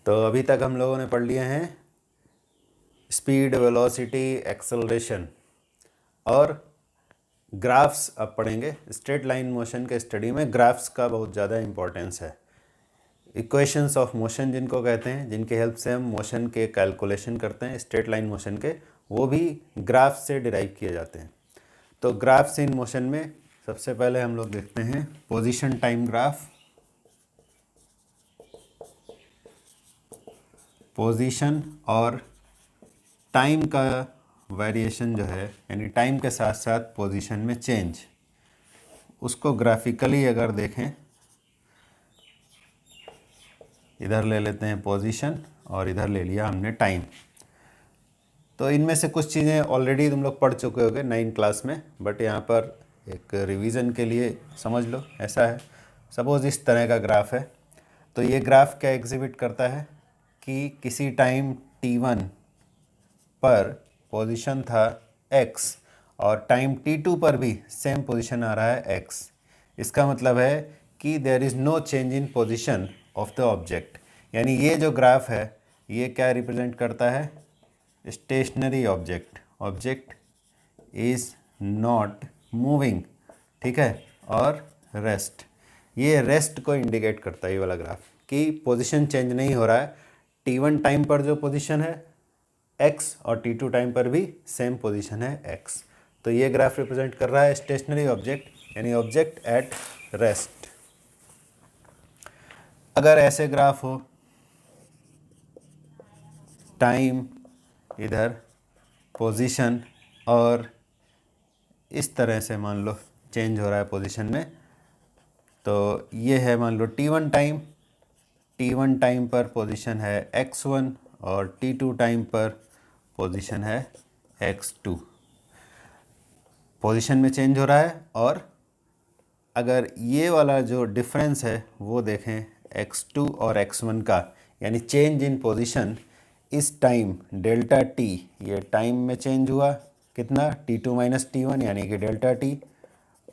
तो अभी तक हम लोगों ने पढ़ लिए हैं स्पीड, वेलोसिटी, एक्सेलरेशन और ग्राफ्स अब पढ़ेंगे। स्ट्रेट लाइन मोशन के स्टडी में ग्राफ्स का बहुत ज़्यादा इम्पोर्टेंस है। इक्वेशंस ऑफ मोशन जिनको कहते हैं, जिनके हेल्प से हम मोशन के कैलकुलेशन करते हैं स्ट्रेट लाइन मोशन के, वो भी ग्राफ से डिराइव किए जाते हैं। तो ग्राफ्स इन मोशन में सबसे पहले हम लोग देखते हैं पोजीशन टाइम ग्राफ। पोजीशन और टाइम का वेरिएशन जो है, यानी टाइम के साथ साथ पोजीशन में चेंज, उसको ग्राफिकली अगर देखें, इधर ले लेते हैं पोजीशन और इधर ले लिया हमने टाइम। तो इनमें से कुछ चीज़ें ऑलरेडी तुम लोग पढ़ चुके होगे 9 क्लास में, बट यहाँ पर एक रिवीजन के लिए समझ लो। ऐसा है, सपोज़ इस तरह का ग्राफ है। तो ये ग्राफ क्या एग्जिबिट करता है कि किसी टाइम t1 पर पोजीशन था x और टाइम t2 पर भी सेम पोजीशन आ रहा है x। इसका मतलब है कि there is no change in position of the object. यानी ये जो ग्राफ है ये क्या रिप्रेजेंट करता है? Stationary object. Object is not moving, ठीक है। और रेस्ट, ये रेस्ट को इंडिकेट करता है ये वाला ग्राफ, कि पोजीशन चेंज नहीं हो रहा है। t1 टाइम पर जो पोजीशन है x और t2 टाइम पर भी सेम पोजीशन है x। तो ये ग्राफ रिप्रेजेंट कर रहा है स्टेशनरी ऑब्जेक्ट, यानी ऑब्जेक्ट एट रेस्ट। अगर ऐसे ग्राफ हो, टाइम इधर, पोजीशन, और इस तरह से मान लो चेंज हो रहा है पोजीशन में, तो ये है मान लो t1 टाइम। t1 टाइम पर पोजीशन है x1 और t2 टाइम पर पोजीशन है x2। पोजीशन में चेंज हो रहा है। और अगर ये वाला जो डिफरेंस है वो देखें x2 और x1 का, यानी चेंज इन पोजीशन इस टाइम डेल्टा t, ये टाइम में चेंज हुआ कितना, t2 माइनस t1 यानी कि डेल्टा t,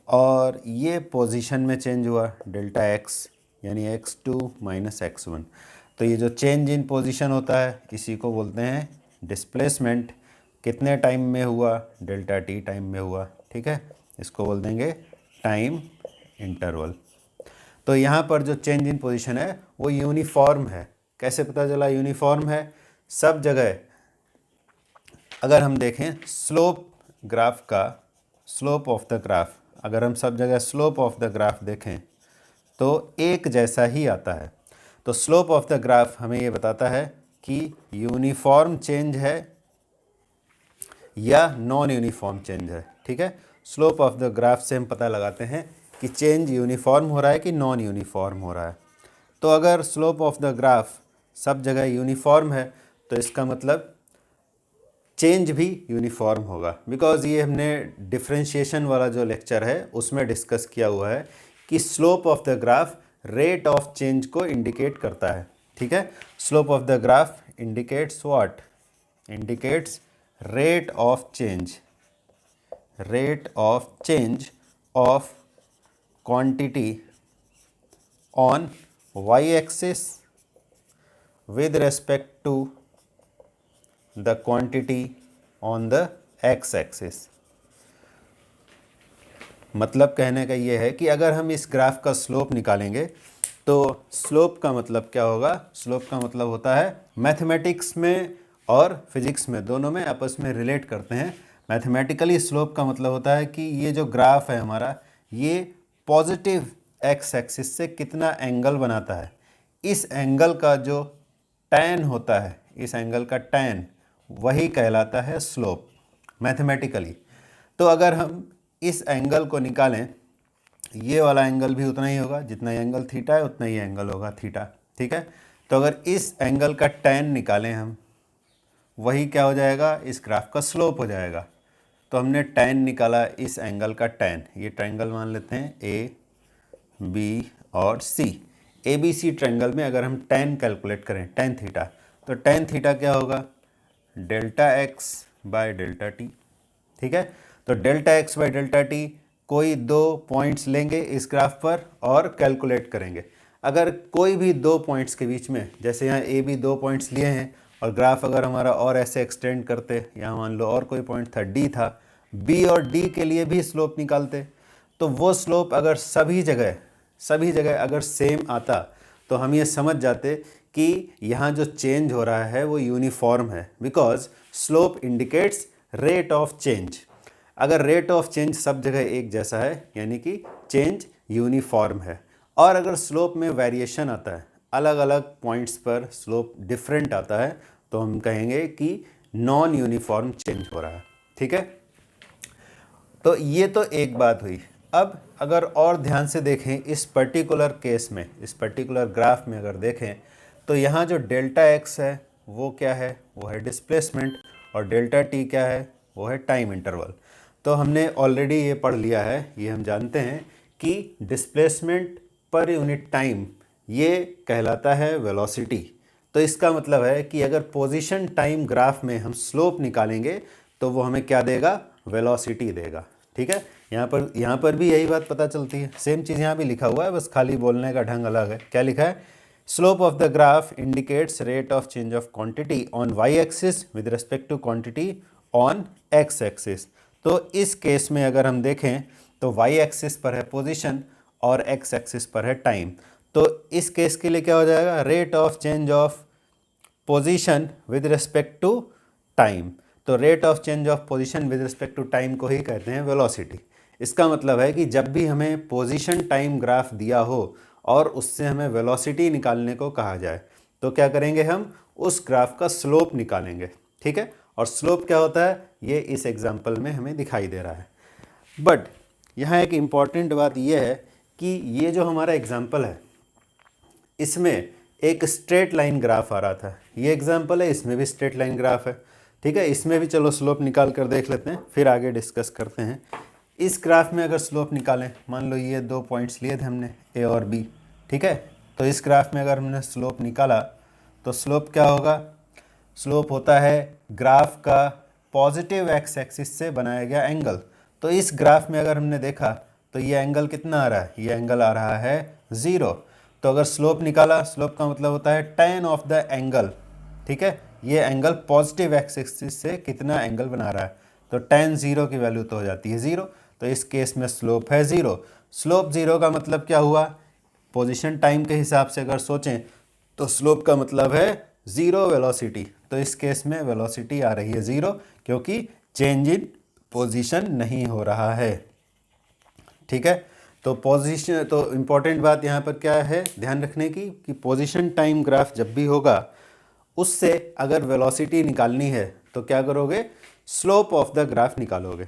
और ये पोजीशन में चेंज हुआ डेल्टा x यानी x2 माइनस x1। तो ये जो चेंज इन पोजीशन होता है इसी को बोलते हैं डिस्प्लेसमेंट। कितने टाइम में हुआ? डेल्टा t टाइम में हुआ, ठीक है। इसको बोल देंगे टाइम इंटरवल। तो यहाँ पर जो चेंज इन पोजीशन है वो यूनिफॉर्म है। कैसे पता चला यूनिफॉर्म है? सब जगह अगर हम देखें स्लोप ग्राफ का, स्लोप ऑफ द ग्राफ, अगर हम सब जगह स्लोप ऑफ द ग्राफ देखें तो एक जैसा ही आता है। तो स्लोप ऑफ द ग्राफ हमें ये बताता है कि यूनिफॉर्म चेंज है या नॉन यूनिफॉर्म चेंज है, ठीक है। स्लोप ऑफ द ग्राफ से हम पता लगाते हैं कि चेंज यूनिफॉर्म हो रहा है कि नॉन यूनिफॉर्म हो रहा है। तो अगर स्लोप ऑफ द ग्राफ सब जगह यूनिफॉर्म है तो इसका मतलब चेंज भी यूनिफॉर्म होगा, बिकॉज ये हमने डिफरेंशिएशन वाला जो लेक्चर है उसमें डिस्कस किया हुआ है कि slope of the graph rate of change को इंडिकेट करता है, ठीक है। Slope of the graph indicates what? Indicates rate of change, rate of change of quantity on y axis with respect to the quantity on the x axis। मतलब कहने का ये है कि अगर हम इस ग्राफ का स्लोप निकालेंगे तो स्लोप का मतलब क्या होगा? स्लोप का मतलब होता है, मैथमेटिक्स में और फिजिक्स में दोनों में आपस में रिलेट करते हैं। मैथमेटिकली स्लोप का मतलब होता है कि ये जो ग्राफ है हमारा, ये पॉजिटिव एक्स एक्सिस से कितना एंगल बनाता है। इस एंगल का जो टैन होता है, इस एंगल का टैन, वही कहलाता है स्लोप मैथमेटिकली। तो अगर हम इस एंगल को निकालें, ये वाला एंगल भी उतना ही होगा, जितना एंगल थीटा है उतना ही एंगल होगा थीटा, ठीक है। तो अगर इस एंगल का टैन निकालें हम, वही क्या हो जाएगा? इस ग्राफ का स्लोप हो जाएगा। तो हमने टैन निकाला इस एंगल का टैन, ये ट्रायंगल मान लेते हैं ए बी और सी। ए बी सी ट्रायंगल में अगर हम टैन कैलकुलेट करें, टैन थीटा, तो टैन थीटा क्या होगा? Delta x by delta T, ठीक है। तो delta x by delta T, कोई दो पॉइंट्स लेंगे इस ग्राफ पर और कैलकुलेट करेंगे। अगर कोई भी दो पॉइंट्स के बीच में, जैसे यहाँ ए बी दो पॉइंट्स लिए हैं और ग्राफ अगर हमारा और ऐसे एक्सटेंड करते, यहाँ मान लो और कोई पॉइंट था डी था, बी और डी के लिए भी स्लोप निकालते, तो वो स्लोप अगर सभी जगह अगर सेम आता तो हम ये समझ जाते कि यहाँ जो चेंज हो रहा है वो यूनिफॉर्म है, because slope indicates rate of change. अगर रेट ऑफ चेंज सब जगह एक जैसा है यानी कि चेंज यूनिफॉर्म है, और अगर स्लोप में वेरिएशन आता है, अलग अलग पॉइंट्स पर स्लोप डिफरेंट आता है, तो हम कहेंगे कि नॉन यूनिफॉर्म चेंज हो रहा है। ठीक है, तो ये तो एक बात हुई। अब अगर और ध्यान से देखें इस पर्टिकुलर केस में, इस पर्टिकुलर ग्राफ में अगर देखें, तो यहाँ जो डेल्टा एक्स है वो क्या है, वो है डिस्प्लेसमेंट, और डेल्टा टी क्या है, वो है टाइम इंटरवल। तो हमने ऑलरेडी ये पढ़ लिया है, ये हम जानते हैं कि डिस्प्लेसमेंट पर यूनिट टाइम ये कहलाता है वेलोसिटी। तो इसका मतलब है कि अगर पोजीशन टाइम ग्राफ में हम स्लोप निकालेंगे तो वो हमें क्या देगा, वेलोसिटी देगा। ठीक है, यहाँ पर भी यही बात पता चलती है, सेम चीज़ यहाँ भी लिखा हुआ है, बस खाली बोलने का ढंग अलग है। क्या लिखा है, slope of the graph indicates rate of change of quantity on y axis with respect to quantity on x axis. तो इस केस में अगर हम देखें तो वाई एक्सिस पर है पोजीशन और एक्स एक्सिस पर है टाइम। तो इस केस के लिए क्या हो जाएगा, rate of change of position with respect to time. तो rate of change of position with respect to time को ही कहते हैं वेलोसिटी। इसका मतलब है कि जब भी हमें पोजीशन टाइम ग्राफ दिया हो और उससे हमें वेलोसिटी निकालने को कहा जाए तो क्या करेंगे, हम उस ग्राफ का स्लोप निकालेंगे। ठीक है, और स्लोप क्या होता है ये इस एग्जाम्पल में हमें दिखाई दे रहा है। बट यहाँ एक इम्पॉर्टेंट बात यह है कि ये जो हमारा एग्जाम्पल है इसमें एक स्ट्रेट लाइन ग्राफ आ रहा था, ये एग्जाम्पल है, इसमें भी स्ट्रेट लाइन ग्राफ है। ठीक है, इसमें भी चलो स्लोप निकाल कर देख लेते हैं, फिर आगे डिस्कस करते हैं। इस ग्राफ में अगर स्लोप निकालें, मान लो ये दो पॉइंट्स लिए थे हमने ए और बी। ठीक है, तो इस ग्राफ में अगर हमने स्लोप निकाला तो स्लोप क्या होगा, स्लोप होता है ग्राफ का पॉजिटिव एक्स एक्सिस से बनाया गया एंगल। तो इस ग्राफ में अगर हमने देखा तो ये एंगल कितना आ रहा है, ये एंगल आ रहा है 0। तो अगर स्लोप निकाला, स्लोप का मतलब होता है tan ऑफ द एंगल। ठीक है, ये एंगल पॉजिटिव एक्स एक्सिस से कितना एंगल बना रहा है, तो tan 0 की वैल्यू तो हो जाती है 0। तो इस केस में स्लोप है 0। स्लोप 0 का मतलब क्या हुआ, पोजीशन टाइम के हिसाब से अगर सोचें तो स्लोप का मतलब है 0 वेलोसिटी। तो इस केस में वेलोसिटी आ रही है 0 क्योंकि चेंज इन पोजीशन नहीं हो रहा है। ठीक है, तो पोजीशन, तो इम्पॉर्टेंट बात यहाँ पर क्या है ध्यान रखने की कि पोजीशन टाइम ग्राफ जब भी होगा उससे अगर वेलोसिटी निकालनी है तो क्या करोगे, स्लोप ऑफ द ग्राफ निकालोगे।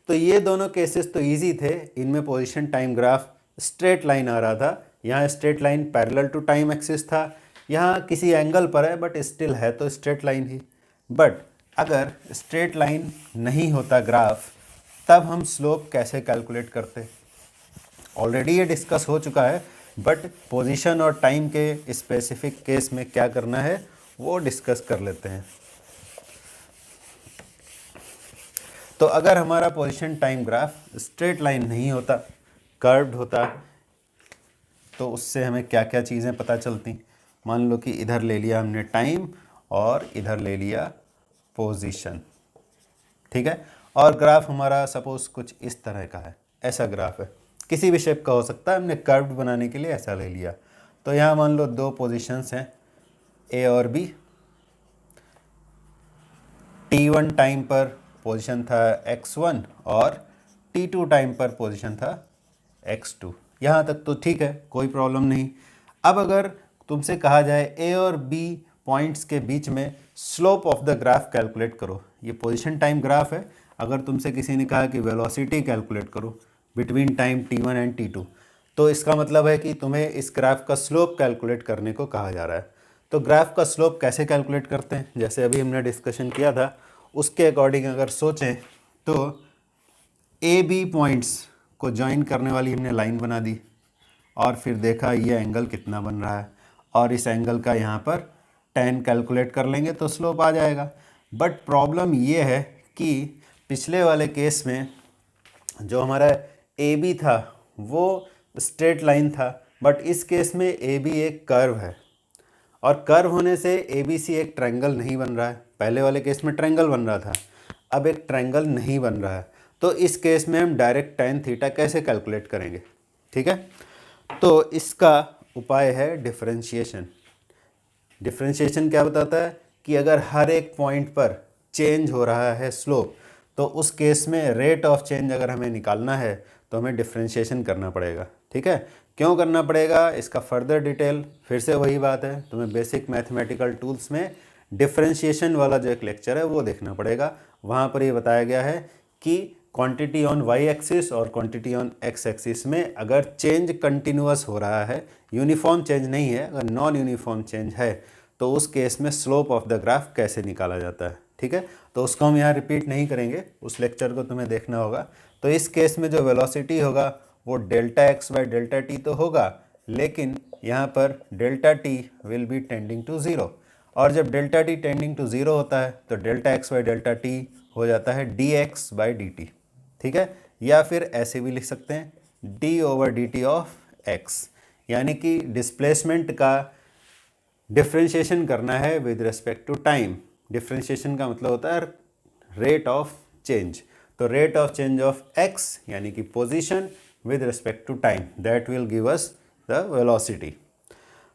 तो ये दोनों केसेस तो इजी थे, इनमें position time graph straight line आ रहा था, यहाँ straight line parallel to time axis था, यहाँ किसी एंगल पर है बट स्टिल है तो स्ट्रेट लाइन ही। बट अगर स्ट्रेट लाइन नहीं होता ग्राफ तब हम स्लोप कैसे कैलकुलेट करते, ऑलरेडी ये डिस्कस हो चुका है, बट पोजीशन और टाइम के स्पेसिफिक केस में क्या करना है वो डिस्कस कर लेते हैं। तो अगर हमारा position time graph straight line नहीं होता, कर्व्ड होता, तो उससे हमें क्या क्या चीज़ें पता चलती। मान लो कि इधर ले लिया हमने टाइम और इधर ले लिया पोजीशन। ठीक है, और ग्राफ हमारा सपोज कुछ इस तरह का है, ऐसा ग्राफ है, किसी भी शेप का हो सकता है, हमने कर्व्ड बनाने के लिए ऐसा ले लिया। तो यहाँ मान लो दो पोजीशंस हैं ए और बी, t1 टाइम पर पोजीशन था x1 और t2 टाइम पर पोजीशन था x2। यहाँ तक तो ठीक है, कोई प्रॉब्लम नहीं। अब अगर तुमसे कहा जाए ए और बी पॉइंट्स के बीच में slope of the graph calculate करो, ये पोजीशन टाइम ग्राफ है, अगर तुमसे किसी ने कहा कि वेलोसिटी कैलकुलेट करो between time t1 and t2, तो इसका मतलब है कि तुम्हें इस ग्राफ का स्लोप कैलकुलेट करने को कहा जा रहा है। तो ग्राफ का स्लोप कैसे कैलकुलेट करते हैं, जैसे अभी हमने डिस्कशन किया था उसके अकॉर्डिंग अगर सोचें तो ए बी पॉइंट्स को ज्वाइन करने वाली हमने लाइन बना दी और फिर देखा ये एंगल कितना बन रहा है, और इस एंगल का यहाँ पर tan कैलकुलेट कर लेंगे तो स्लोप आ जाएगा। बट प्रॉब्लम ये है कि पिछले वाले केस में जो हमारा ए बी था वो स्ट्रेट लाइन था, बट इस केस में ए बी एक कर्व है, और कर्व होने से ए बी सी एक ट्रायंगल नहीं बन रहा है। पहले वाले केस में ट्रायंगल बन रहा था, अब एक ट्रायंगल नहीं बन रहा है। तो इस केस में हम डायरेक्ट tan थीटा कैसे कैलकुलेट करेंगे? ठीक है, तो इसका उपाय है डिफरेंशिएशन। डिफरेंशिएशन क्या बताता है कि अगर हर एक पॉइंट पर चेंज हो रहा है स्लोप, तो उस केस में रेट ऑफ चेंज अगर हमें निकालना है तो हमें डिफरेंशिएशन करना पड़ेगा। ठीक है, क्यों करना पड़ेगा इसका फर्दर डिटेल, फिर से वही बात है, तुम्हें बेसिक मैथमेटिकल टूल्स में डिफरेंशिएशन वाला जो एक लेक्चर है वो देखना पड़ेगा। वहाँ पर ये बताया गया है कि क्वांटिटी ऑन वाई एक्सिस और क्वांटिटी ऑन एक्स एक्सिस में अगर चेंज कंटिन्यूअस हो रहा है, यूनिफॉर्म चेंज नहीं है, अगर नॉन यूनिफॉर्म चेंज है, तो उस केस में स्लोप ऑफ द ग्राफ कैसे निकाला जाता है। ठीक है, तो उसको हम यहाँ रिपीट नहीं करेंगे, उस लेक्चर को तुम्हें देखना होगा। तो इस केस में जो वेलोसिटी होगा वो delta x by delta t तो होगा, लेकिन यहाँ पर delta t will be tending to zero, और जब delta t tending to zero होता है तो delta x by delta t हो जाता है d x by d t. ठीक है, या फिर ऐसे भी लिख सकते हैं d over d t of x, यानी कि डिस्प्लेसमेंट का डिफ्रेंशिएशन करना है with respect to time. Differentiation का मतलब होता है रेट ऑफ चेंज, तो rate of change of x यानी कि position with respect to time, that will give us the velocity.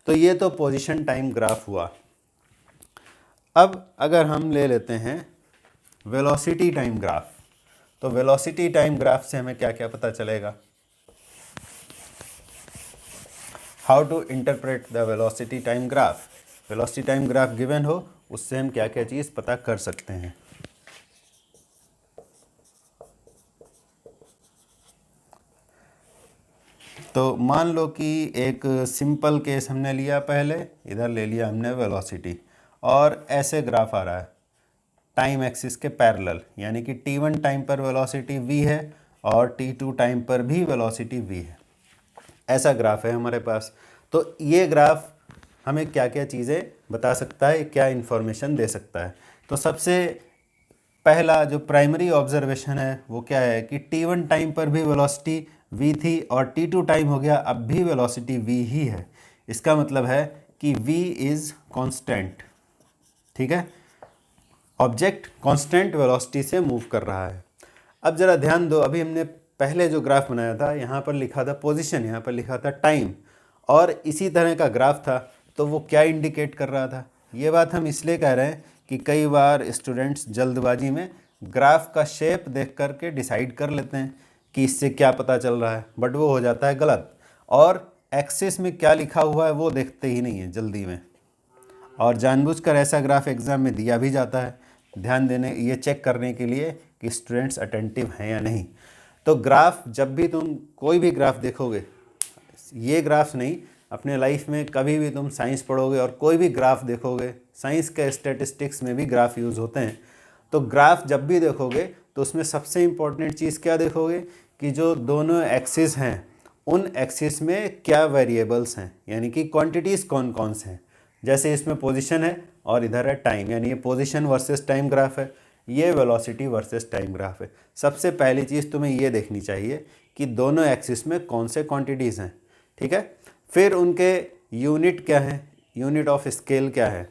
तो ये तो पोजीशन टाइम ग्राफ हुआ। अब अगर हम ले लेते हैं वेलोसिटी टाइम ग्राफ, तो वेलोसिटी टाइम ग्राफ से हमें क्या क्या पता चलेगा? How to interpret the velocity time graph. Velocity time graph given हो, उससे हम क्या क्या चीज़ पता कर सकते हैं। तो मान लो कि एक सिंपल केस हमने लिया, पहले इधर ले लिया हमने वेलोसिटी, और ऐसे ग्राफ आ रहा है टाइम एक्सिस के पैरेलल, यानी कि t1 टाइम पर वेलोसिटी v है और t2 टाइम पर भी वेलोसिटी v है। ऐसा ग्राफ है हमारे पास। तो ये ग्राफ हमें क्या क्या चीज़ें बता सकता है, क्या इन्फॉर्मेशन दे सकता है? तो सबसे पहला जो प्राइमरी ऑब्जर्वेशन है वो क्या है कि t1 टाइम पर भी वेलोसिटी v थी और t2 टाइम हो गया, अब भी वेलोसिटी v ही है। इसका मतलब है कि v इज़ कांस्टेंट। ठीक है, ऑब्जेक्ट कांस्टेंट वेलोसिटी से मूव कर रहा है। अब ज़रा ध्यान दो, अभी हमने पहले जो ग्राफ बनाया था यहाँ पर लिखा था पोजीशन, यहाँ पर लिखा था टाइम, और इसी तरह का ग्राफ था, तो वो क्या इंडिकेट कर रहा था? ये बात हम इसलिए कह रहे हैं कि कई बार स्टूडेंट्स जल्दबाजी में ग्राफ का शेप देख कर के डिसाइड कर लेते हैं कि इससे क्या पता चल रहा है, बट वो हो जाता है गलत, और एक्सिस में क्या लिखा हुआ है वो देखते ही नहीं है जल्दी में, और जानबूझकर ऐसा ग्राफ एग्ज़ाम में दिया भी जाता है ध्यान देने, ये चेक करने के लिए कि स्टूडेंट्स अटेंटिव हैं या नहीं। तो ग्राफ, जब भी तुम कोई भी ग्राफ देखोगे, ये ग्राफ्स नहीं, अपने लाइफ में कभी भी तुम साइंस पढ़ोगे और कोई भी ग्राफ देखोगे, साइंस के स्टैटिस्टिक्स में भी ग्राफ यूज़ होते हैं, तो ग्राफ जब भी देखोगे तो उसमें सबसे इम्पोर्टेंट चीज़ क्या देखोगे कि जो दोनों एक्सिस हैं उन एक्सिस में क्या वेरिएबल्स हैं, यानी कि क्वांटिटीज़ कौन कौन से हैं। जैसे इसमें पोजीशन है और इधर है टाइम, यानी ये पोजीशन वर्सेस टाइम ग्राफ है, ये वेलोसिटी वर्सेस टाइम ग्राफ है। सबसे पहली चीज़ तुम्हें ये देखनी चाहिए कि दोनों एक्सिस में कौन से क्वांटिटीज़ हैं। ठीक है, फिर उनके यूनिट क्या है, यूनिट ऑफ स्केल क्या है,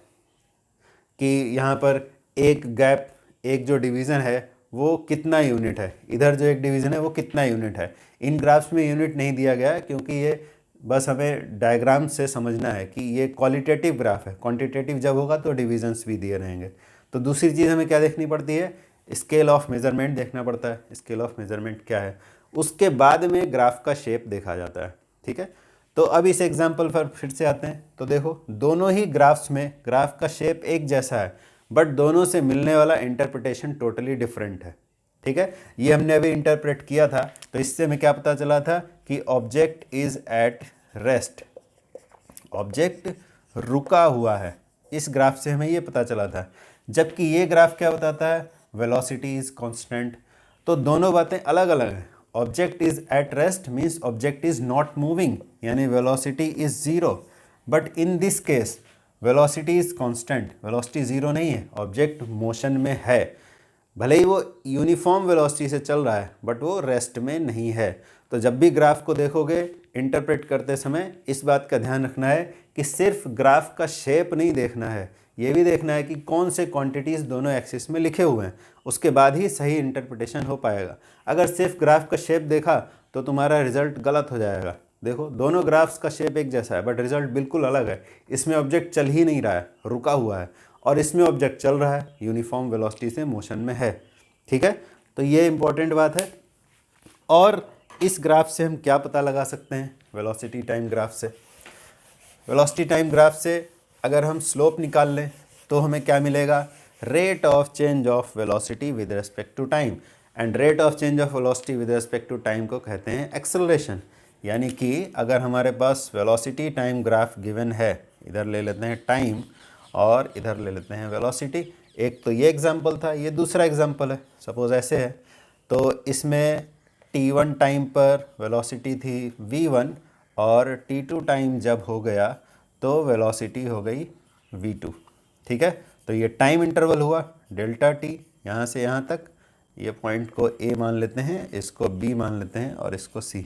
कि यहाँ पर एक गैप, एक जो डिवीज़न है वो कितना यूनिट है, इधर जो एक डिवीज़न है वो कितना यूनिट है। इन ग्राफ्स में यूनिट नहीं दिया गया है क्योंकि ये बस हमें डायग्राम से समझना है कि ये क्वालिटेटिव ग्राफ है, क्वांटिटेटिव जब होगा तो डिविजन्स भी दिए रहेंगे। तो दूसरी चीज़ हमें क्या देखनी पड़ती है, स्केल ऑफ मेज़रमेंट देखना पड़ता है, स्केल ऑफ मेज़रमेंट क्या है, उसके बाद में ग्राफ का शेप देखा जाता है। ठीक है, तो अब इस एग्जाम्पल पर फिर से आते हैं। तो देखो, दोनों ही ग्राफ्स में ग्राफ का शेप एक जैसा है, बट दोनों से मिलने वाला इंटरप्रिटेशन टोटली डिफरेंट है। ठीक है, ये हमने अभी इंटरप्रेट किया था, तो इससे हमें क्या पता चला था कि object is at rest, object रुका हुआ है। इस ग्राफ से हमें ये पता चला था, जबकि ये ग्राफ क्या बताता है, वेलोसिटी इज कांस्टेंट। तो दोनों बातें अलग अलग हैं। Object is at rest means object is not moving, यानी velocity is zero, but in this case velocity is constant, velocity zero नहीं है, ऑब्जेक्ट मोशन में है, भले ही वो यूनिफॉर्म वेलोसिटी से चल रहा है बट वो रेस्ट में नहीं है। तो जब भी ग्राफ को देखोगे इंटरप्रेट करते समय इस बात का ध्यान रखना है कि सिर्फ ग्राफ का शेप नहीं देखना है, ये भी देखना है कि कौन से क्वांटिटीज़ दोनों एक्सिस में लिखे हुए हैं, उसके बाद ही सही इंटरप्रिटेशन हो पाएगा। अगर सिर्फ ग्राफ का शेप देखा तो तुम्हारा रिजल्ट गलत हो जाएगा। देखो दोनों ग्राफ्स का शेप एक जैसा है बट रिजल्ट बिल्कुल अलग है। इसमें ऑब्जेक्ट चल ही नहीं रहा है, रुका हुआ है, और इसमें ऑब्जेक्ट चल रहा है, यूनिफॉर्म वेलोसिटी से मोशन में है। ठीक है, तो ये इंपॉर्टेंट बात है। और इस ग्राफ से हम क्या पता लगा सकते हैं? वेलोसिटी टाइम ग्राफ से, वेलोसिटी टाइम ग्राफ से अगर हम स्लोप निकाल लें तो हमें क्या मिलेगा? Rate of change of velocity with respect to time. And rate of change of velocity with respect to time को कहते हैं एक्सेलरेशन। यानी कि अगर हमारे पास वेलोसिटी टाइम ग्राफ गिवन है, इधर ले लेते हैं टाइम और इधर ले लेते हैं वेलोसिटी। एक तो ये एग्जांपल था, ये दूसरा एग्जांपल है। सपोज ऐसे है, तो इसमें t1 टाइम पर वेलोसिटी थी v1 और t2 टाइम जब हो गया तो वेलोसिटी हो गई v2। ठीक है, तो ये टाइम इंटरवल हुआ डेल्टा t, यहाँ से यहाँ तक। ये पॉइंट को a मान लेते हैं, इसको b मान लेते हैं और इसको c।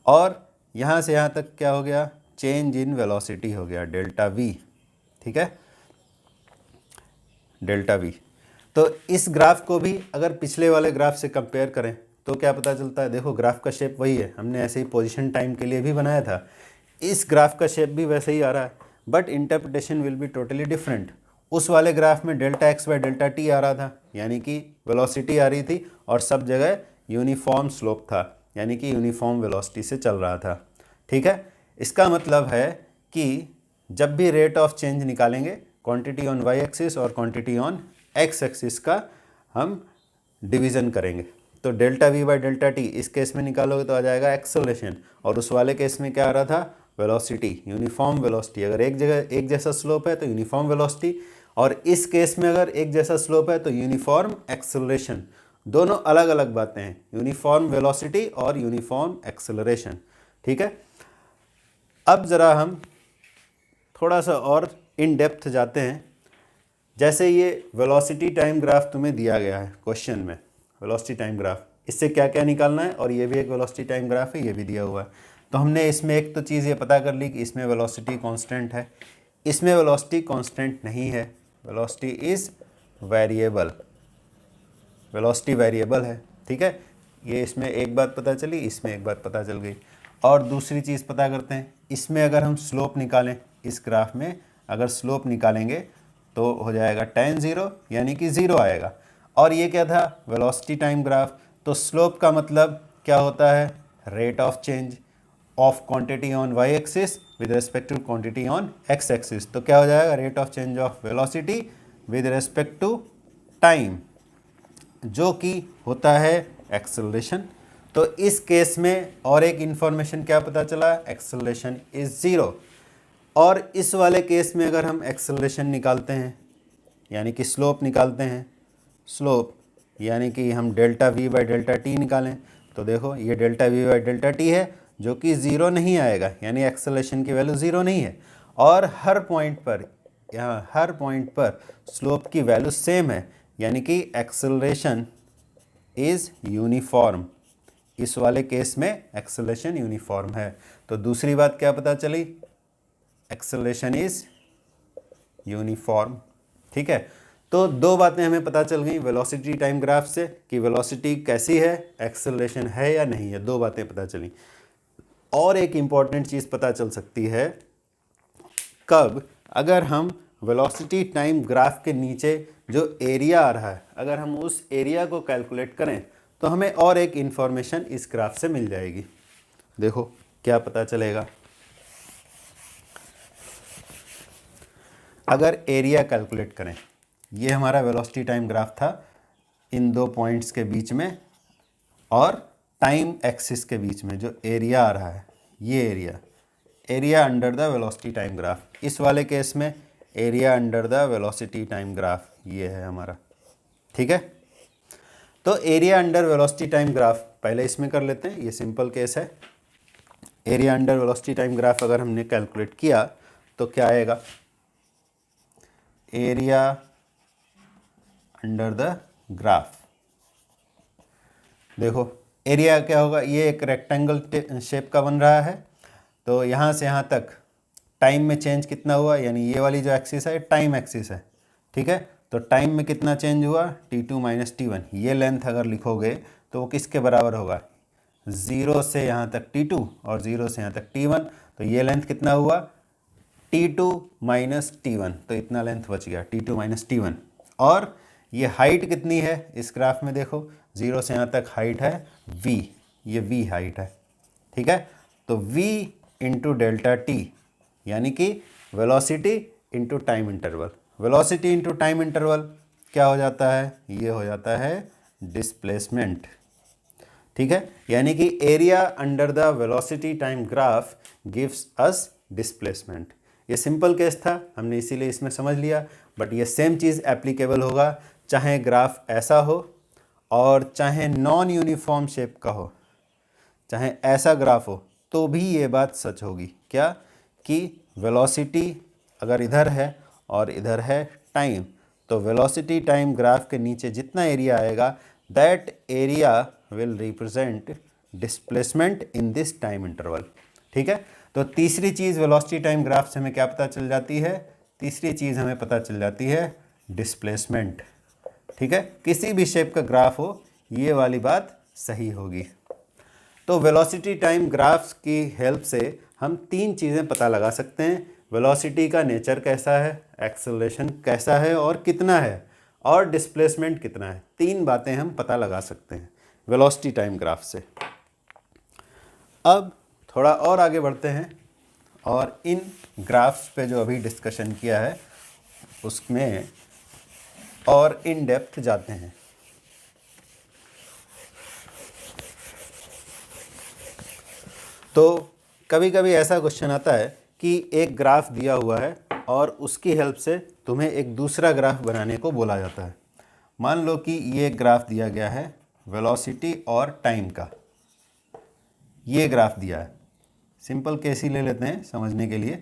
और यहाँ से यहाँ तक क्या हो गया? चेंज इन वेलोसिटी हो गया डेल्टा v। ठीक है, डेल्टा v। तो इस ग्राफ को भी अगर पिछले वाले ग्राफ से कंपेयर करें तो क्या पता चलता है? देखो ग्राफ का शेप वही है, हमने ऐसे ही पोजीशन टाइम के लिए भी बनाया था। इस ग्राफ का शेप भी वैसे ही आ रहा है but interpretation will be totally different. उस वाले ग्राफ में delta x by delta t आ रहा था, यानी कि वेलोसिटी आ रही थी और सब जगह यूनिफॉर्म स्लोप था, यानी कि यूनिफॉर्म वेलोसिटी से चल रहा था। ठीक है, इसका मतलब है कि जब भी रेट ऑफ चेंज निकालेंगे, क्वांटिटी ऑन वाई एक्सिस और क्वांटिटी ऑन एक्स एक्सिस का हम डिवीज़न करेंगे। तो delta we by delta T इस केस में निकालोगे तो आ जाएगा एक्सेलरेशन, और उस वाले केस में क्या आ रहा था? Velocity, uniform velocity. अगर एक जगह एक जैसा स्लोप है तो यूनिफॉर्म वेलोसिटी, और इस केस में अगर एक जैसा स्लोप है तो यूनिफॉर्म एक्सेलरेशन। दोनों अलग अलग बातें हैं, यूनिफॉर्म वेलोसिटी और यूनिफॉर्म एक्सेलरेशन। ठीक है, अब ज़रा हम थोड़ा सा और इन डेप्थ जाते हैं। जैसे ये वेलोसिटी टाइम ग्राफ तुम्हें दिया गया है क्वेश्चन में, वेलोसिटी टाइम ग्राफ, इससे क्या क्या निकालना है, और ये भी एक वेलोसिटी टाइम ग्राफ है, ये भी दिया हुआ है। तो हमने इसमें एक तो चीज़ ये पता कर ली कि इसमें वेलोसिटी कांस्टेंट है, इसमें वेलोसिटी कांस्टेंट नहीं है, velocity is variable, velocity variable है। ठीक है, ये इसमें एक बात पता चली, इसमें एक बात पता चल गई। और दूसरी चीज़ पता करते हैं, इसमें अगर हम स्लोप निकालें, इस ग्राफ में अगर स्लोप निकालेंगे तो हो जाएगा tan 0, यानी कि 0 आएगा। और ये क्या था? Velocity time graph. तो स्लोप का मतलब क्या होता है? Rate of change of quantity on y axis with respect to quantity on x axis. तो क्या हो जाएगा? Rate of change of velocity with respect to time, जो कि होता है एक्सेलरेशन। तो इस केस में और एक इंफॉर्मेशन क्या पता चला? Acceleration is 0। और इस वाले केस में अगर हम एक्सेलरेशन निकालते हैं, यानी कि स्लोप निकालते हैं, स्लोप यानी कि हम delta we by delta T निकालें, तो देखो ये delta we by delta T है जो कि 0 नहीं आएगा, यानी एक्सेलरेशन की वैल्यू 0 नहीं है। और हर पॉइंट पर, यहाँ हर पॉइंट पर स्लोप की वैल्यू सेम है, यानी कि एक्सेलरेशन इज़ यूनिफॉर्म। इस वाले केस में एक्सेलरेशन यूनिफॉर्म है। तो दूसरी बात क्या पता चली? Acceleration is uniform. ठीक है, तो दो बातें हमें पता चल गई वेलोसिटी टाइम ग्राफ से कि वेलोसिटी कैसी है, एक्सेलरेशन है या नहीं है, दो बातें पता चली। और एक इम्पॉर्टेंट चीज़ पता चल सकती है कब? अगर हम वेलोसिटी टाइम ग्राफ के नीचे जो एरिया आ रहा है, अगर हम उस एरिया को कैलकुलेट करें तो हमें और एक इन्फॉर्मेशन इस ग्राफ से मिल जाएगी। देखो क्या पता चलेगा। अगर एरिया कैलकुलेट करें, ये हमारा वेलोसिटी टाइम ग्राफ था इन दो पॉइंट्स के बीच में और टाइम एक्सिस के बीच में जो एरिया आ रहा है, ये area under the velocity time graph. इस वाले केस में area under the velocity time graph ये है हमारा। ठीक है, तो area under velocity time graph पहले इसमें कर लेते हैं, ये सिंपल केस है। Area under velocity time graph अगर हमने कैलकुलेट किया तो क्या आएगा? एरिया अंडर द ग्राफ, देखो एरिया क्या होगा? ये एक रेक्टेंगल शेप का बन रहा है तो यहाँ से यहाँ तक टाइम में चेंज कितना हुआ, यानी ये वाली जो एक्सिस है टाइम एक्सिस है, ठीक है। तो टाइम में कितना चेंज हुआ, t2 माइनस t1। ये लेंथ अगर लिखोगे तो वो किसके बराबर होगा, 0 से यहाँ तक t2 और 0 से यहाँ तक t1। तो ये लेंथ कितना हुआ, t2 माइनस t1। तो इतना लेंथ बच गया t2 माइनस t1। और ये हाइट कितनी है इस ग्राफ में, देखो 0 से यहाँ तक हाइट है v, ये v हाइट है, ठीक है। तो v इंटू डेल्टा t, यानी कि velocity into time interval. Velocity into time interval क्या हो जाता है, ये हो जाता है डिस्प्लेसमेंट, ठीक है। यानी कि area under the velocity time graph gives us displacement. ये सिंपल केस था, हमने इसीलिए इसमें समझ लिया, बट ये सेम चीज़ एप्लीकेबल होगा चाहे ग्राफ ऐसा हो और चाहे नॉन यूनिफॉर्म शेप का हो, चाहे ऐसा ग्राफ हो तो भी ये बात सच होगी, क्या कि वेलोसिटी अगर इधर है और इधर है टाइम, तो वेलोसिटी टाइम ग्राफ के नीचे जितना एरिया आएगा that area will represent displacement in this time interval, ठीक है। तो तीसरी चीज़ वेलोसिटी टाइम ग्राफ से हमें क्या पता चल जाती है, तीसरी चीज़ हमें पता चल जाती है डिस्प्लेसमेंट, ठीक है। किसी भी शेप का ग्राफ हो ये वाली बात सही होगी। तो वेलोसिटी टाइम ग्राफ्स की हेल्प से हम तीन चीज़ें पता लगा सकते हैं, वेलोसिटी का नेचर कैसा है, एक्सेलरेशन कैसा है और कितना है, और डिस्प्लेसमेंट कितना है। तीन बातें हम पता लगा सकते हैं वेलोसिटी टाइम ग्राफ से। अब थोड़ा और आगे बढ़ते हैं और इन ग्राफ्स पे जो अभी डिस्कशन किया है उसमें और इन डेप्थ जाते हैं। तो कभी कभी ऐसा क्वेश्चन आता है कि एक ग्राफ दिया हुआ है और उसकी हेल्प से तुम्हें एक दूसरा ग्राफ बनाने को बोला जाता है। मान लो कि ये ग्राफ दिया गया है वेलोसिटी और टाइम का, ये ग्राफ दिया है। सिंपल केस ही ले लेते हैं समझने के लिए,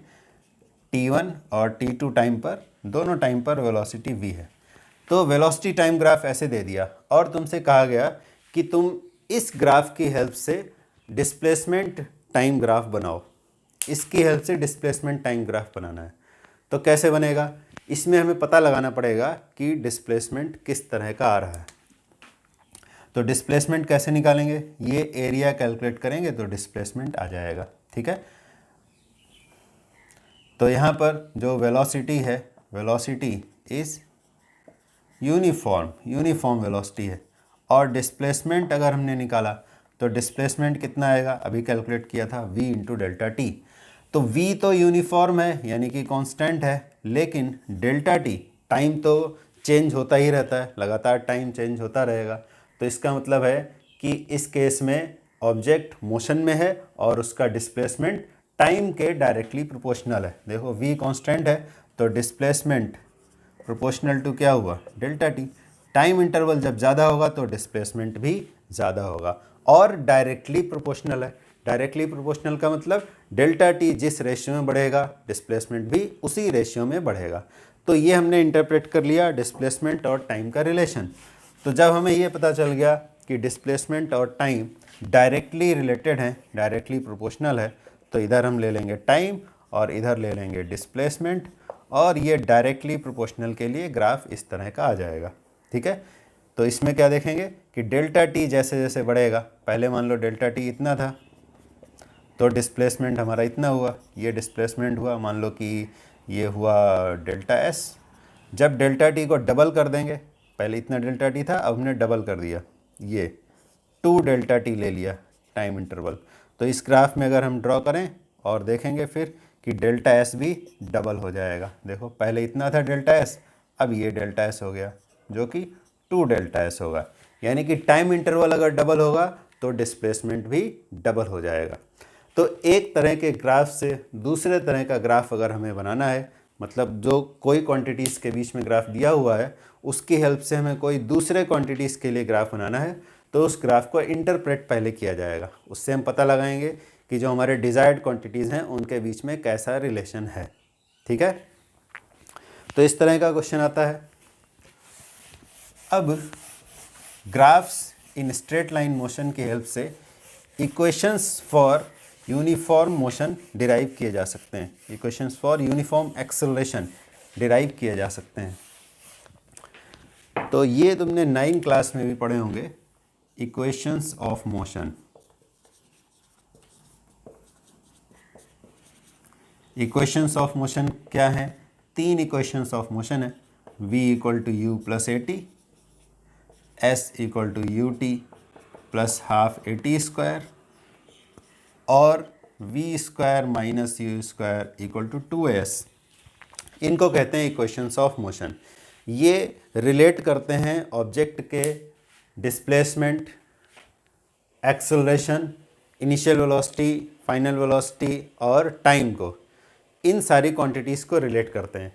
t1 और t2 टाइम पर, दोनों टाइम पर वेलोसिटी v है। तो वेलोसिटी टाइम ग्राफ ऐसे दे दिया और तुमसे कहा गया कि तुम इस ग्राफ की हेल्प से डिस्प्लेसमेंट टाइम ग्राफ बनाओ, इसकी हेल्प से डिस्प्लेसमेंट टाइम ग्राफ बनाना है। तो कैसे बनेगा, इसमें हमें पता लगाना पड़ेगा कि डिस्प्लेसमेंट किस तरह का आ रहा है। तो डिस्प्लेसमेंट कैसे निकालेंगे, ये एरिया कैलकुलेट करेंगे तो डिस्प्लेसमेंट आ जाएगा, ठीक है। तो यहाँ पर जो वेलोसिटी है, वेलोसिटी इज यूनिफॉर्म वेलोसिटी है, और डिस्प्लेसमेंट अगर हमने निकाला तो डिस्प्लेसमेंट कितना आएगा, अभी कैलकुलेट किया था v इंटू डेल्टा टी। तो v तो यूनिफॉर्म है यानी कि कांस्टेंट है, लेकिन डेल्टा टी टाइम तो चेंज होता ही रहता है, लगातार टाइम चेंज होता रहेगा। तो इसका मतलब है कि इस केस में ऑब्जेक्ट मोशन में है और उसका डिस्प्लेसमेंट टाइम के डायरेक्टली प्रोपोर्शनल है। देखो v कांस्टेंट है तो डिस्प्लेसमेंट प्रोपोर्शनल टू क्या हुआ, डेल्टा टी। टाइम इंटरवल जब ज़्यादा होगा तो डिस्प्लेसमेंट भी ज़्यादा होगा, और डायरेक्टली प्रोपोर्शनल है। डायरेक्टली प्रोपोर्शनल का मतलब डेल्टा टी जिस रेशियो में बढ़ेगा डिस्प्लेसमेंट भी उसी रेशियो में बढ़ेगा। तो ये हमने इंटरप्रेट कर लिया डिस्प्लेसमेंट और टाइम का रिलेशन। तो जब हमें ये पता चल गया कि डिस्प्लेसमेंट और टाइम डायरेक्टली रिलेटेड हैं, डायरेक्टली प्रोपोर्शनल है, तो इधर हम ले लेंगे टाइम और इधर ले लेंगे डिस्प्लेसमेंट, और ये डायरेक्टली प्रोपोर्शनल के लिए ग्राफ इस तरह का आ जाएगा, ठीक है। तो इसमें क्या देखेंगे कि डेल्टा टी जैसे जैसे बढ़ेगा, पहले मान लो डेल्टा टी इतना था तो डिस्प्लेसमेंट हमारा इतना हुआ, ये डिस्प्लेसमेंट हुआ, मान लो कि ये हुआ डेल्टा एस। जब डेल्टा टी को डबल कर देंगे, पहले इतना डेल्टा टी था अब हमने डबल कर दिया, ये 2 डेल्टा टी ले लिया टाइम इंटरवल। तो इस ग्राफ में अगर हम ड्रॉ करें और देखेंगे फिर कि डेल्टा एस भी डबल हो जाएगा। देखो पहले इतना था डेल्टा एस, अब ये डेल्टा एस हो गया जो कि 2 डेल्टा एस होगा। यानी कि टाइम इंटरवल अगर डबल होगा तो डिस्प्लेसमेंट भी डबल हो जाएगा। तो एक तरह के ग्राफ से दूसरे तरह का ग्राफ अगर हमें बनाना है, मतलब जो कोई क्वांटिटीज़ के बीच में ग्राफ दिया हुआ है उसकी हेल्प से हमें कोई दूसरे क्वांटिटीज़ के लिए ग्राफ बनाना है, तो उस ग्राफ को इंटरप्रेट पहले किया जाएगा। उससे हम पता लगाएंगे कि जो हमारे डिज़ायर्ड क्वांटिटीज़ हैं उनके बीच में कैसा रिलेशन है, ठीक है। तो इस तरह का क्वेश्चन आता है। अब graphs in straight line motion की हेल्प से equations for uniform motion derive किए जा सकते हैं, equations for uniform acceleration derive किए जा सकते हैं। तो ये तुमने 9 क्लास में भी पढ़े होंगे, equations of motion. Equations of motion क्या है? 3 इक्वेशंस ऑफ मोशन है, v equal to u plus a t, s equal to u t plus half a t square, और v square minus u square equal to 2s। इनको कहते हैं equations of motion. ये relate करते हैं object के displacement, acceleration, initial velocity, final velocity और time को, इन सारी क्वांटिटीज़ को रिलेट करते हैं।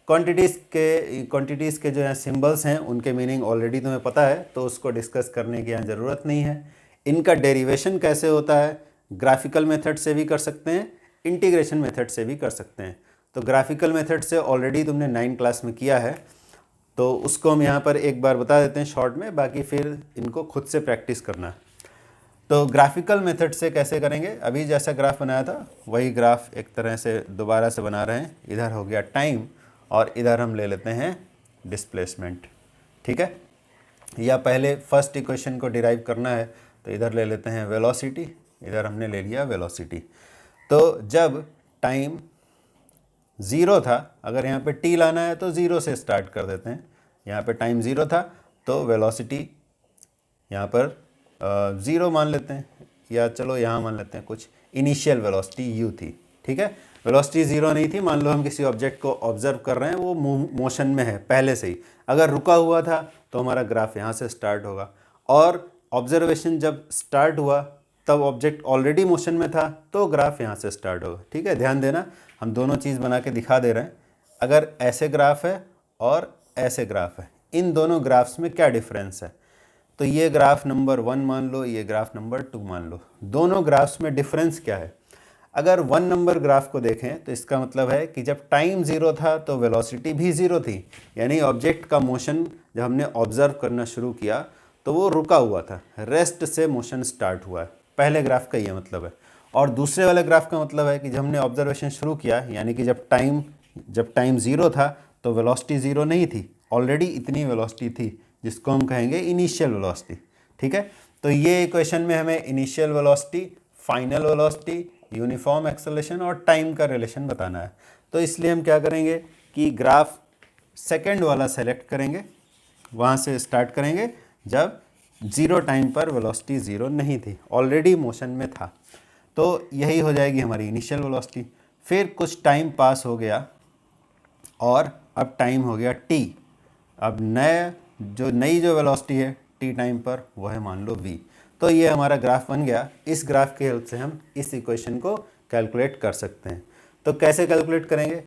क्वांटिटीज़ के जो यहाँ सिंबल्स हैं उनके मीनिंग ऑलरेडी तुम्हें पता है, तो उसको डिस्कस करने की यहाँ ज़रूरत नहीं है। इनका डेरिवेशन कैसे होता है? ग्राफिकल मेथड से भी कर सकते हैं, इंटीग्रेशन मेथड से भी कर सकते हैं। तो ग्राफिकल मेथड से ऑलरेडी तुमने 9 क्लास में किया है, तो उसको हम यहाँ पर एक बार बता देते हैं शॉर्ट में, बाकी फिर इनको खुद से प्रैक्टिस करना। तो ग्राफिकल मेथड से कैसे करेंगे? अभी जैसा ग्राफ बनाया था वही ग्राफ एक तरह से दोबारा से बना रहे हैं। इधर हो गया टाइम और इधर हम ले लेते हैं डिस्प्लेसमेंट, ठीक है। या पहले फर्स्ट इक्वेशन को डिराइव करना है तो इधर ले लेते हैं वेलोसिटी, इधर हमने ले लिया वेलोसिटी। तो जब टाइम 0 था, अगर यहाँ पे t लाना है तो 0 से स्टार्ट कर देते हैं। यहाँ पे टाइम 0 था तो वेलोसिटी यहाँ पर 0 मान लेते हैं, या चलो यहाँ मान लेते हैं कुछ इनिशियल वेलोसिटी u थी, ठीक है। वेलोसिटी 0 नहीं थी, मान लो हम किसी ऑब्जेक्ट को ऑब्जर्व कर रहे हैं, वो मोशन में है पहले से ही। अगर रुका हुआ था तो हमारा ग्राफ यहाँ से स्टार्ट होगा, और ऑब्जर्वेशन जब स्टार्ट हुआ तब ऑब्जेक्ट ऑलरेडी मोशन में था तो ग्राफ यहाँ से स्टार्ट होगा, ठीक है। ध्यान देना, हम दोनों चीज़ बना के दिखा दे रहे हैं। अगर ऐसे ग्राफ है और ऐसे ग्राफ है, इन दोनों ग्राफ्स में क्या डिफरेंस है? तो ये ग्राफ नंबर 1 मान लो, ये ग्राफ नंबर 2 मान लो, दोनों ग्राफ्स में डिफरेंस क्या है? अगर 1 नंबर ग्राफ को देखें तो इसका मतलब है कि जब टाइम 0 था तो वेलोसिटी भी 0 थी, यानी ऑब्जेक्ट का मोशन जब हमने ऑब्जर्व करना शुरू किया तो वो रुका हुआ था, रेस्ट से मोशन स्टार्ट हुआ है। पहले ग्राफ का ये मतलब है। और दूसरे वाले ग्राफ का मतलब है कि जब हमने ऑब्जर्वेशन शुरू किया, यानी कि जब टाइम 0 था तो वेलोसिटी 0 नहीं थी, ऑलरेडी इतनी वेलोसिटी थी जिसको हम कहेंगे इनिशियल वेलोसिटी, ठीक है। तो ये इक्वेशन में हमें initial velocity, final velocity, uniform acceleration और टाइम का रिलेशन बताना है। तो इसलिए हम क्या करेंगे कि ग्राफ सेकेंड वाला सेलेक्ट करेंगे, वहाँ से स्टार्ट करेंगे जब 0 टाइम पर वेलोसिटी 0 नहीं थी, ऑलरेडी मोशन में था। तो यही हो जाएगी हमारी इनिशियल वेलोसिटी। फिर कुछ टाइम पास हो गया और अब टाइम हो गया t। अब नई जो वेलोसिटी है t टाइम पर वो है मान लो v। तो ये हमारा ग्राफ बन गया। इस ग्राफ के हेल्प से हम इस इक्वेशन को कैलकुलेट कर सकते हैं। तो कैसे कैलकुलेट करेंगे?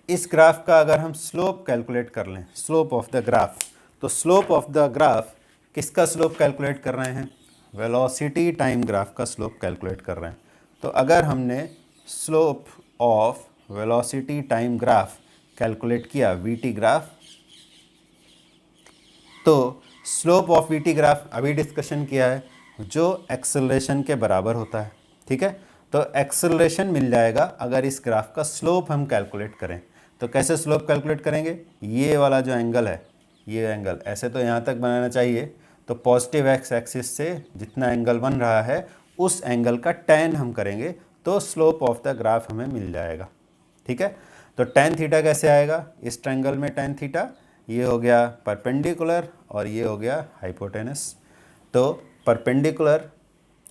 इस ग्राफ का अगर हम स्लोप कैलकुलेट कर लें, स्लोप ऑफ द ग्राफ, तो स्लोप ऑफ द ग्राफ किसका स्लोप कैलकुलेट कर रहे हैं? वेलोसिटी टाइम ग्राफ का स्लोप कैलकुलेट कर रहे हैं। तो अगर हमने slope of velocity time graph calculate किया, वीटी ग्राफ, तो स्लोप ऑफ वीटी ग्राफ अभी डिस्कशन किया है, जो एक्सेलरेशन के बराबर होता है, ठीक है। तो एक्सेलरेशन मिल जाएगा अगर इस ग्राफ का स्लोप हम कैलकुलेट करें। तो कैसे स्लोप कैलकुलेट करेंगे? ये वाला जो एंगल है, ये एंगल ऐसे तो यहाँ तक बनाना चाहिए, तो पॉजिटिव एक्स एक्सिस से जितना एंगल बन रहा है उस एंगल का tan हम करेंगे, तो स्लोप ऑफ द ग्राफ हमें मिल जाएगा, ठीक है। तो tan थीटा कैसे आएगा? इस ट्रायंगल में tan थीटा, ये हो गया परपेंडिकुलर और ये हो गया हाइपोटेनस। तो perpendicular,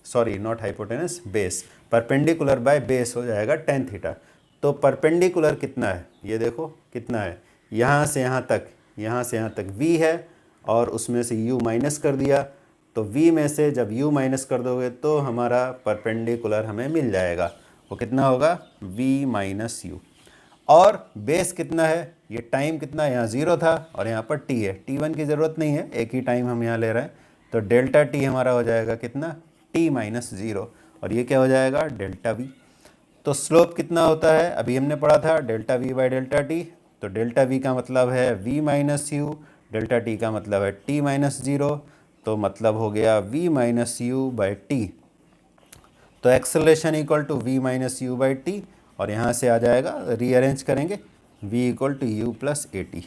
sorry not hypotenuse, base, perpendicular by base हो जाएगा tan थीटा। तो परपेंडिकुलर कितना है? ये देखो कितना है, यहाँ से यहाँ तक v है और उसमें से u माइनस कर दिया, तो v में से जब u माइनस कर दोगे तो हमारा परपेंडिकुलर हमें मिल जाएगा। वो कितना होगा? v minus you. और बेस कितना है? ये टाइम कितना, यहाँ 0 था और यहाँ पर t है, t1 की ज़रूरत नहीं है, एक ही टाइम हम यहाँ ले रहे हैं। तो डेल्टा t हमारा हो जाएगा कितना? t माइनस 0, और ये क्या हो जाएगा? Delta v। तो स्लोप कितना होता है? अभी हमने पढ़ा था delta v by delta t। तो डेल्टा v का मतलब है v minus you, delta t का मतलब है t माइनस 0, तो मतलब हो गया v minus u by t. तो acceleration equal to v minus u by t, और यहाँ से आ जाएगा, रीअरेंज करेंगे, v equal to u plus a t.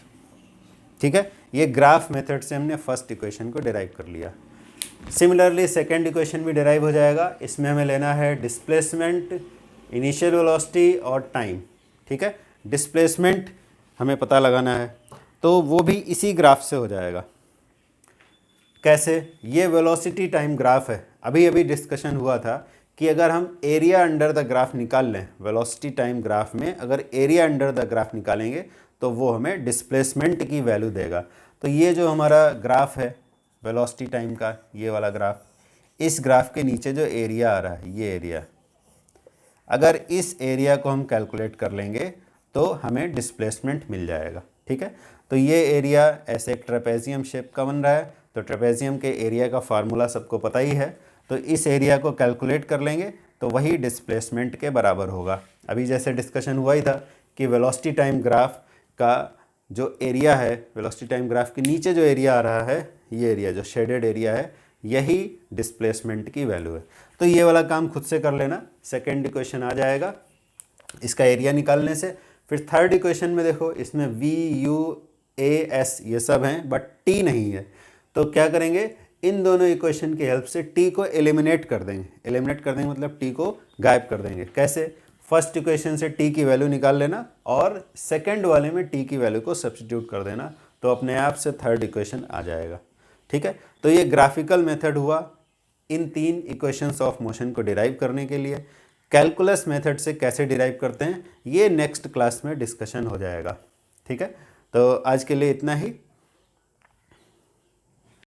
ठीक है, ये ग्राफ मेथड से हमने फर्स्ट इक्वेशन को डिराइव कर लिया। सिमिलरली सेकेंड इक्वेशन भी डिराइव हो जाएगा। इसमें हमें लेना है डिस्प्लेसमेंट, इनिशियल वेलोसिटी और टाइम। ठीक है, डिस्प्लेसमेंट हमें पता लगाना है, तो वो भी इसी ग्राफ से हो जाएगा। कैसे? ये वेलोसिटी टाइम ग्राफ है। अभी अभी डिस्कशन हुआ था कि अगर हम एरिया अंडर द ग्राफ निकाल लें, वेलोसिटी टाइम ग्राफ में अगर एरिया अंडर द ग्राफ निकालेंगे तो वो हमें डिस्प्लेसमेंट की वैल्यू देगा। तो ये जो हमारा ग्राफ है वेलोसिटी टाइम का, ये वाला ग्राफ, इस ग्राफ के नीचे जो एरिया आ रहा है, ये एरिया, अगर इस एरिया को हम कैलकुलेट कर लेंगे तो हमें डिस्प्लेसमेंट मिल जाएगा। ठीक है, तो ये एरिया ऐसे एक ट्रेपेजियम शेप का बन रहा है, तो ट्रेपेजियम के एरिया का फार्मूला सबको पता ही है, तो इस एरिया को कैलकुलेट कर लेंगे तो वही डिस्प्लेसमेंट के बराबर होगा। अभी जैसे डिस्कशन हुआ ही था कि वेलोसिटी टाइम ग्राफ का जो एरिया है, वेलोसिटी टाइम ग्राफ के नीचे जो एरिया आ रहा है, ये एरिया जो शेडेड एरिया है, यही डिस्प्लेसमेंट की वैल्यू है। तो ये वाला काम खुद से कर लेना, सेकेंड इक्वेशन आ जाएगा इसका एरिया निकालने से। फिर थर्ड इक्वेशन में देखो, इसमें वी यू ए एस ये सब हैं बट टी नहीं है, तो क्या करेंगे, इन दोनों इक्वेशन की हेल्प से टी को एलिमिनेट कर देंगे। एलिमिनेट कर देंगे मतलब टी को गायब कर देंगे। कैसे? फर्स्ट इक्वेशन से टी की वैल्यू निकाल लेना और सेकंड वाले में टी की वैल्यू को सब्स्टिट्यूट कर देना, तो अपने आप से थर्ड इक्वेशन आ जाएगा। ठीक है, तो ये ग्राफिकल मेथड हुआ इन तीन इक्वेशंस ऑफ मोशन को डिराइव करने के लिए। कैलकुलस मेथड से कैसे डिराइव करते हैं ये नेक्स्ट क्लास में डिस्कशन हो जाएगा। ठीक है, तो आज के लिए इतना ही।